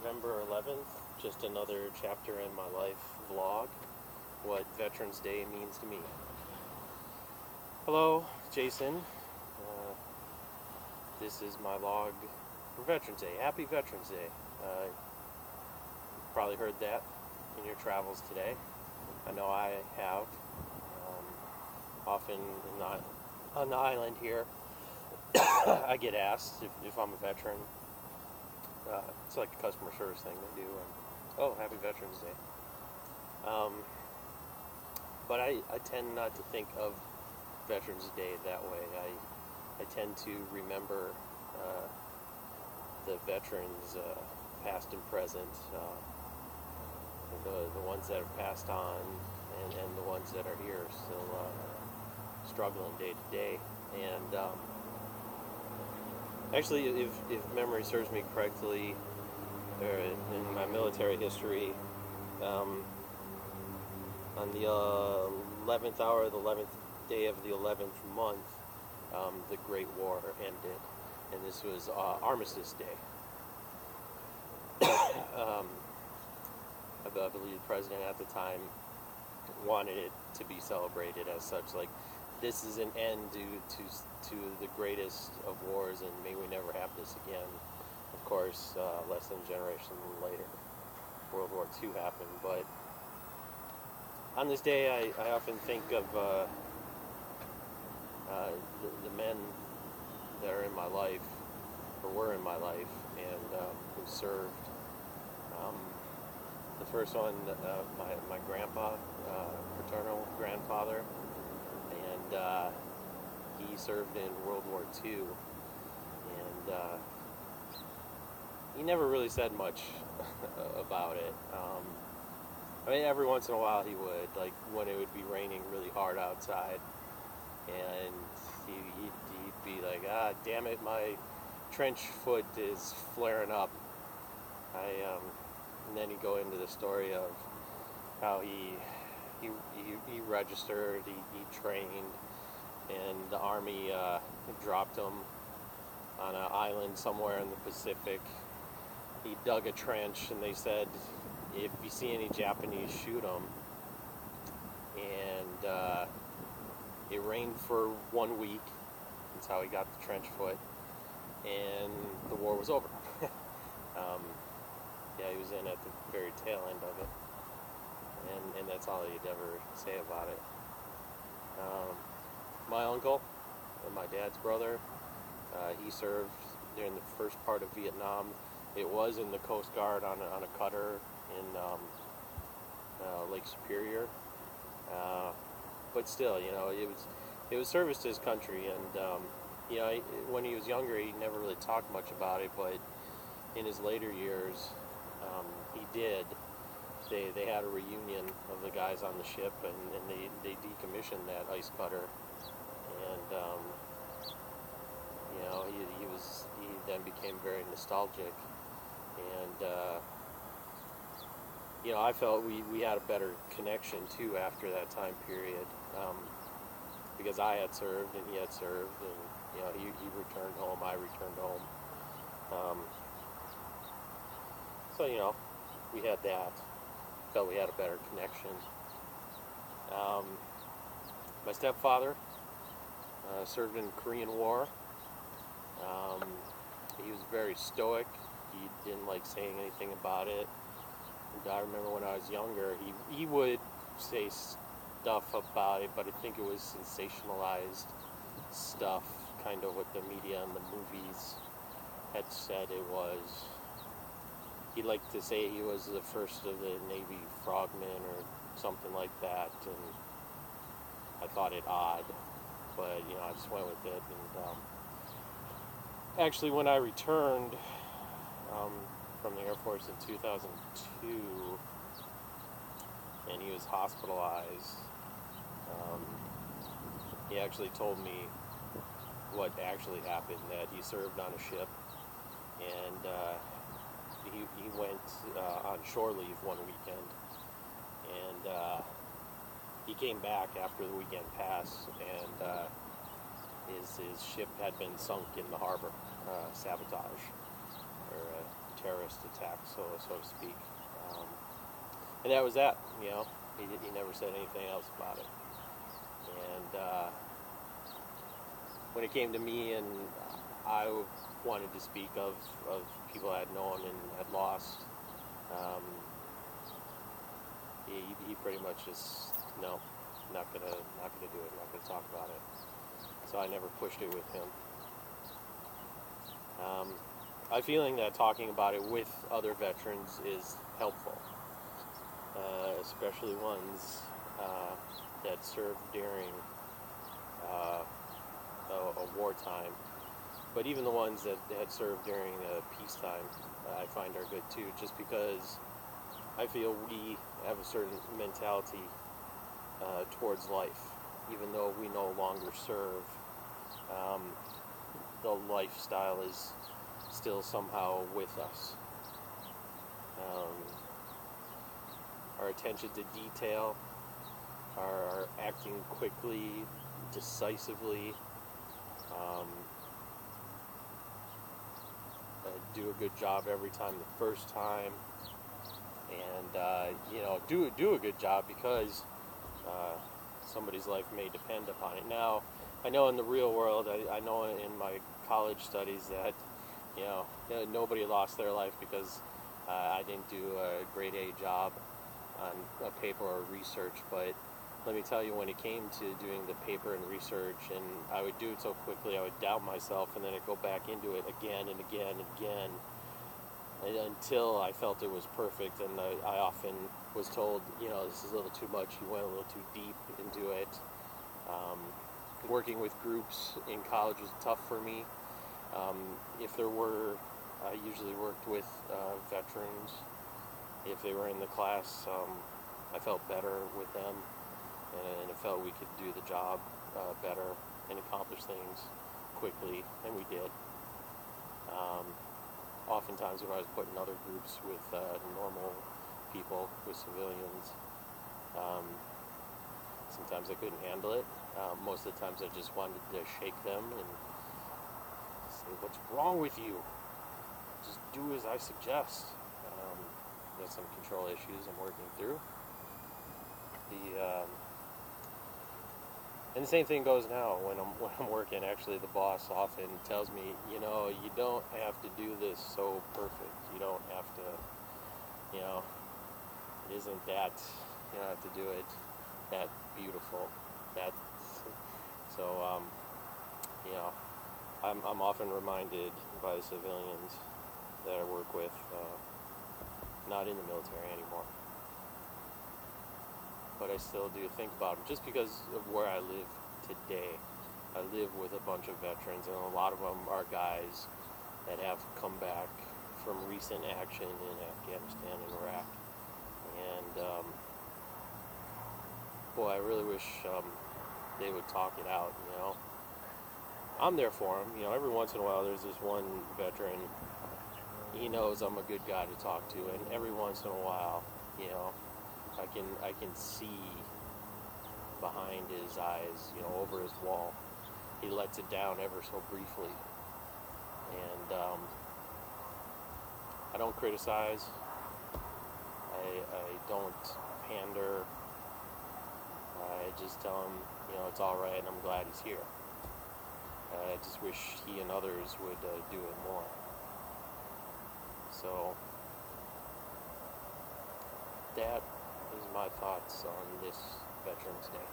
November 11th, just another chapter in my life vlog, what Veterans Day means to me. Hello, Jason. This is my log for Veterans Day. Happy Veterans Day. You've probably heard that in your travels today. I know I have. Often on the island here, I get asked if I'm a veteran. It's like a customer service thing they do. Oh, happy Veterans Day. But I tend not to think of Veterans Day that way. I tend to remember the veterans, past and present, the ones that have passed on, and the ones that are here still struggling day to day. And actually, if memory serves me correctly, in my military history, on the 11th hour of the 11th day of the 11th month, the Great War ended, and this was Armistice Day. I believe the president at the time wanted it to be celebrated as such, like this is an end to the greatest of wars, and may we never have this again. Of course, less than a generation later, World War II happened. But on this day, I often think of the men that are in my life, or were in my life, and who served. The first one, my grandpa, paternal grandfather, and he served in World War II, and he never really said much about it. I mean, every once in a while he would, like when it would be raining really hard outside, and he'd be like, "Ah, damn it, my trench foot is flaring up." And then he'd go into the story of how he registered, he trained, and the Army dropped him on an island somewhere in the Pacific. He dug a trench, and they said, if you see any Japanese, shoot them. And it rained for 1 week. That's how he got the trench foot. And the war was over. Yeah, he was in at the very tail end of it. And that's all he'd ever say about it. My uncle, my dad's brother, he served during the first part of Vietnam. It was in the Coast Guard on a cutter in Lake Superior. But still, you know, it was service to his country. And you know, when he was younger, he never really talked much about it. But in his later years, he did. They had a reunion of the guys on the ship, and they decommissioned that ice cutter. And you know, he then became very nostalgic. And you know, I felt we had a better connection too after that time period, because I had served and he had served, and you know, he returned home, I returned home. So you know, we had that. Felt we had a better connection. My stepfather served in the Korean War. He was very stoic. He didn't like saying anything about it. And I remember when I was younger, he would say stuff about it, but I think it was sensationalized stuff, kind of what the media and the movies had said it was. He liked to say he was the first of the Navy frogmen or something like that, and I thought it odd, but you know, I just went with it. And actually, when I returned from the Air Force in 2002, and he was hospitalized, he actually told me what actually happened, that he served on a ship, and he went on shore leave one weekend, and he came back after the weekend passed, and his ship had been sunk in the harbor, sabotage, or a terrorist terrorist attack, so to speak. And that was that. You know, he never said anything else about it. And when it came to me, and I wanted to speak of people I had known and had lost, he pretty much just, no, not gonna do it, not gonna talk about it. So I never pushed it with him. I have a feeling that talking about it with other veterans is helpful, especially ones that served during a wartime. But even the ones that had served during peacetime, I find are good too, just because I feel we have a certain mentality towards life. Even though we no longer serve, the lifestyle is still somehow with us. Our attention to detail, our acting quickly, decisively, do a good job every time the first time, and do a good job because somebody's life may depend upon it. Now, I know in the real world, I know in my college studies that nobody lost their life because I didn't do a grade A job on a paper or research, but let me tell you, when it came to doing the paper and research, and I would do it so quickly, I would doubt myself, and then I'd go back into it again and again and again, until I felt it was perfect. And I often was told, this is a little too much, you went a little too deep into it. Working with groups in college was tough for me. If there were, I usually worked with veterans. If they were in the class, I felt better with them, and it felt we could do the job better and accomplish things quickly, and we did. Oftentimes when I was put in other groups with normal people, with civilians, sometimes I couldn't handle it. Most of the times I just wanted to shake them and say, "What's wrong with you? Just do as I suggest." There's some control issues I'm working through. And the same thing goes now when I'm working. Actually, the boss often tells me, you don't have to do this so perfect. You don't have to, it isn't that, you don't have to do it that beautiful. So, I'm often reminded by the civilians that I work with, not in the military anymore, but I still do think about them, just because of where I live today. I live with a bunch of veterans, and a lot of them are guys that have come back from recent action in Afghanistan and Iraq. And boy, I really wish they would talk it out. I'm there for them. Every once in a while there's this one veteran, he knows I'm a good guy to talk to, and every once in a while, I can see behind his eyes, over his wall. He lets it down ever so briefly. And I don't criticize. I don't pander. I just tell him, it's all right, and I'm glad he's here. I just wish he and others would do it more. So that is my thoughts on this Veterans Day.